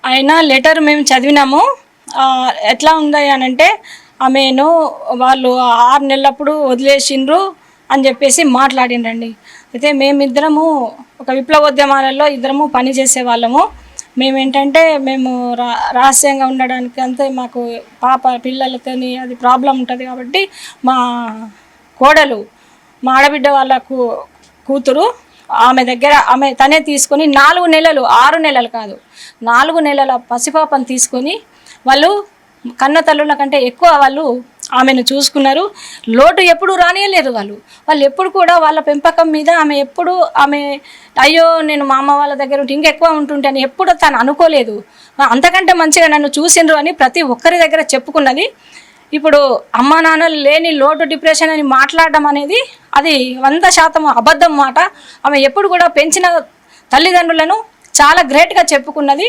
ఆయన లెటర్ మేము చదివినాము. ఎట్లా ఉంది అని అంటే ఆమెను వాళ్ళు 6 నెలలప్పుడు వదిలేసిండ్రు అని చెప్పేసి మాట్లాడిండ్రండి. అయితే మేమిద్దరము ఒక విప్లవోద్యమాలలో ఇద్దరము పనిచేసే వాళ్ళము. మేమేంటంటే మేము రహస్యంగా ఉండడానికి అంతే, మాకు పాప పిల్లలతోని అది ప్రాబ్లం ఉంటుంది కాబట్టి మా కోడలు, మా ఆడబిడ్డ వాళ్ళ కూతురు ఆమె దగ్గర తనే తీసుకొని 4 నెలలు, 6 నెలలు కాదు 4 నెలల పసిపాపను తీసుకొని వాళ్ళు కన్న తల్లుల కంటే ఎక్కువ వాళ్ళు ఆమెను చూసుకున్నారు. లోటు ఎప్పుడు రానియలేరు వాళ్ళు ఎప్పుడు కూడా వాళ్ళ పెంపకం మీద ఆమె అయ్యో నేను మా అమ్మ వాళ్ళ దగ్గర ఉంటే ఇంకెక్కువ ఉంటుంటే అని ఎప్పుడు తను అనుకోలేదు. అంతకంటే మంచిగా నన్ను చూసిండ్రు అని ప్రతి ఒక్కరి దగ్గర చెప్పుకున్నది. ఇప్పుడు అమ్మా నాన్నలు లేని లోటు, డిప్రెషన్ అని మాట్లాడడం అనేది అది 100% అబద్ధం మాట. ఆమె ఎప్పుడు కూడా పెంచిన తల్లిదండ్రులను చాలా గ్రేట్గా చెప్పుకున్నది.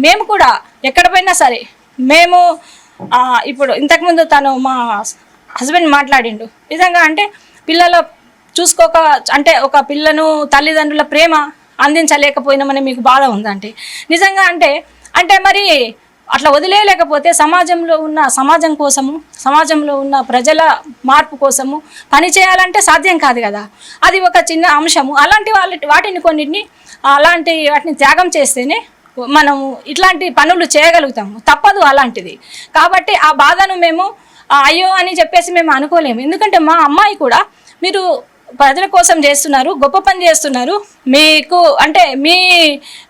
మేము కూడా ఎక్కడ పోయినా సరే మేము ఇప్పుడు ఇంతకుముందు తను మా హస్బెండ్ మాట్లాడిండు నిజంగా అంటే పిల్లల చూసుకోక అంటే ఒక పిల్లను తల్లిదండ్రుల ప్రేమ అందించలేకపోయినామని మీకు బాధ ఉందంటే నిజంగా అంటే మరి అట్లా వదిలేయలేకపోతే సమాజం కోసము, సమాజంలో ఉన్న ప్రజల మార్పు కోసము పని చేయాలంటే సాధ్యం కాదు కదా. అది ఒక చిన్న అంశము. వాటిని వాటిని త్యాగం చేస్తేనే మనము ఇట్లాంటి పనులు చేయగలుగుతాము. తప్పదు అలాంటిది. కాబట్టి ఆ బాధను మేము అయ్యో అని చెప్పేసి మేము అనుకోలేము. ఎందుకంటే మా అమ్మాయి కూడా మీరు ప్రజల కోసం చేస్తున్నారు, గొప్ప పని చేస్తున్నారు, మీకు అంటే మీ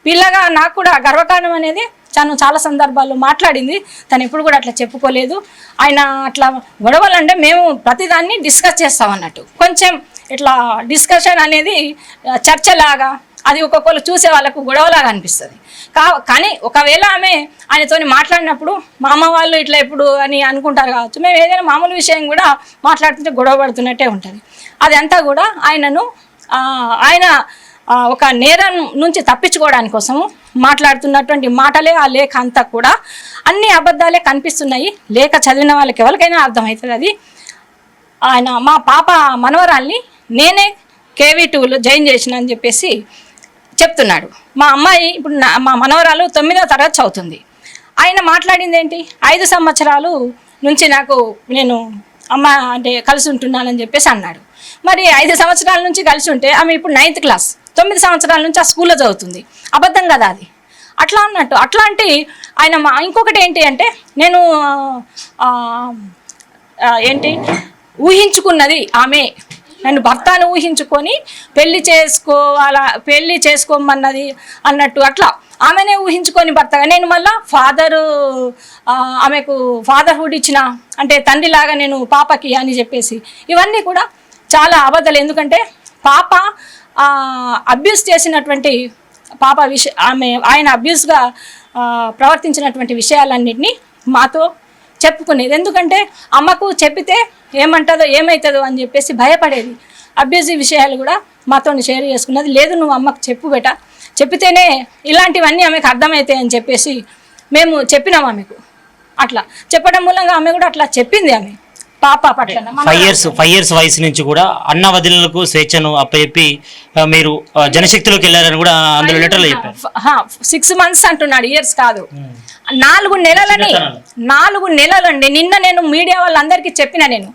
పిల్లగా నాకు కూడా గర్వకారణం అనేది తను చాలా సందర్భాల్లో మాట్లాడింది. తను ఎప్పుడు కూడా అట్లా చెప్పుకోలేదు. ఆయన అట్లా గొడవలు అంటే మేము ప్రతిదాన్ని డిస్కస్ చేస్తాం అన్నట్టు. కొంచెం ఇట్లా డిస్కషన్ అనేది చర్చలాగా, అది ఒక్కొక్కరు చూసే వాళ్ళకు గొడవలాగా అనిపిస్తుంది. కానీ ఒకవేళ ఆయనతోని మాట్లాడినప్పుడు మా అమ్మ వాళ్ళు ఇట్లా ఎప్పుడు అని అనుకుంటారు కావచ్చు. మేము ఏదైనా మామూలు విషయం కూడా మాట్లాడుతుంటే గొడవ పడుతున్నట్టే ఉంటుంది. అదంతా కూడా ఆయన ఒక నేరం నుంచి తప్పించుకోవడానికి కోసము మాట్లాడుతున్నటువంటి మాటలే. ఆ లేఖ అంతా కూడా అన్ని అబద్ధాలే కనిపిస్తున్నాయి. లేఖ చదివిన వాళ్ళకి ఎవరికైనా అర్థమవుతుంది అది. ఆయన మా పాప మనవరాల్ని నేనే KV2లో జాయిన్ చేసిన అని చెప్పేసి చెప్తున్నాడు. మా అమ్మాయి ఇప్పుడు మా మనవరాలు 9వ తరగతి చదువుతుంది. ఆయన మాట్లాడింది ఏంటి, 5 సంవత్సరాలు నుంచి నేను అమ్మ అంటే కలిసి ఉంటున్నానని చెప్పేసి అన్నాడు. మరి 5 సంవత్సరాల నుంచి కలిసి ఉంటే ఆమె ఇప్పుడు 9th క్లాస్, 9 సంవత్సరాల నుంచి ఆ స్కూల్లో చదువుతుంది. అబద్ధం కదా అది. అట్లా అన్నట్టు అట్లాంటి ఆయన ఇంకొకటి ఏంటి అంటే నేను ఊహించుకున్నది ఆమె, నన్ను భర్తను ఊహించుకొని పెళ్లి చేసుకోమన్నది అన్నట్టు అట్లా ఆమెనే ఊహించుకొని భర్తగా నేను మళ్ళీ ఆమెకు ఫాదర్హుడ్ ఇచ్చిన అంటే తండ్రిలాగా నేను పాపకి అని చెప్పేసి ఇవన్నీ కూడా చాలా అబద్ధాలు. ఎందుకంటే పాప అబ్యూస్ చేసినటువంటి పాప ఆయన అబ్యూస్గా ప్రవర్తించినటువంటి విషయాలన్నింటినీ మాతో చెప్పుకునేది. ఎందుకంటే అమ్మకు చెప్పితే ఏమవుతుందో అని చెప్పేసి భయపడేది. అబ్యూజివ్ విషయాలు కూడా మాతో షేర్ చేసుకున్నది. లేదు నువ్వు అమ్మకు చెప్పితేనే ఇలాంటివన్నీ ఆమెకు అర్థమవుతాయి అని చెప్పేసి మేము చెప్పినాం ఆమెకు. అట్లా చెప్పడం మూలంగా ఆమె కూడా అట్లా చెప్పింది. ఆమె పాప పట్ల 5 years వయసు నుంచి కూడా అన్న వదినలకు స్వేచ్ఛను అప్పచెప్పి మీరు జనశక్తిలోకి వెళ్ళారని కూడా అందులో లెటర్లో చెప్పారు. 6 months అంటున్నాడు, ఇయర్స్ కాదు. 4 నెలలండి. నిన్న నేను మీడియా వాళ్ళందరికీ చెప్పిన నేను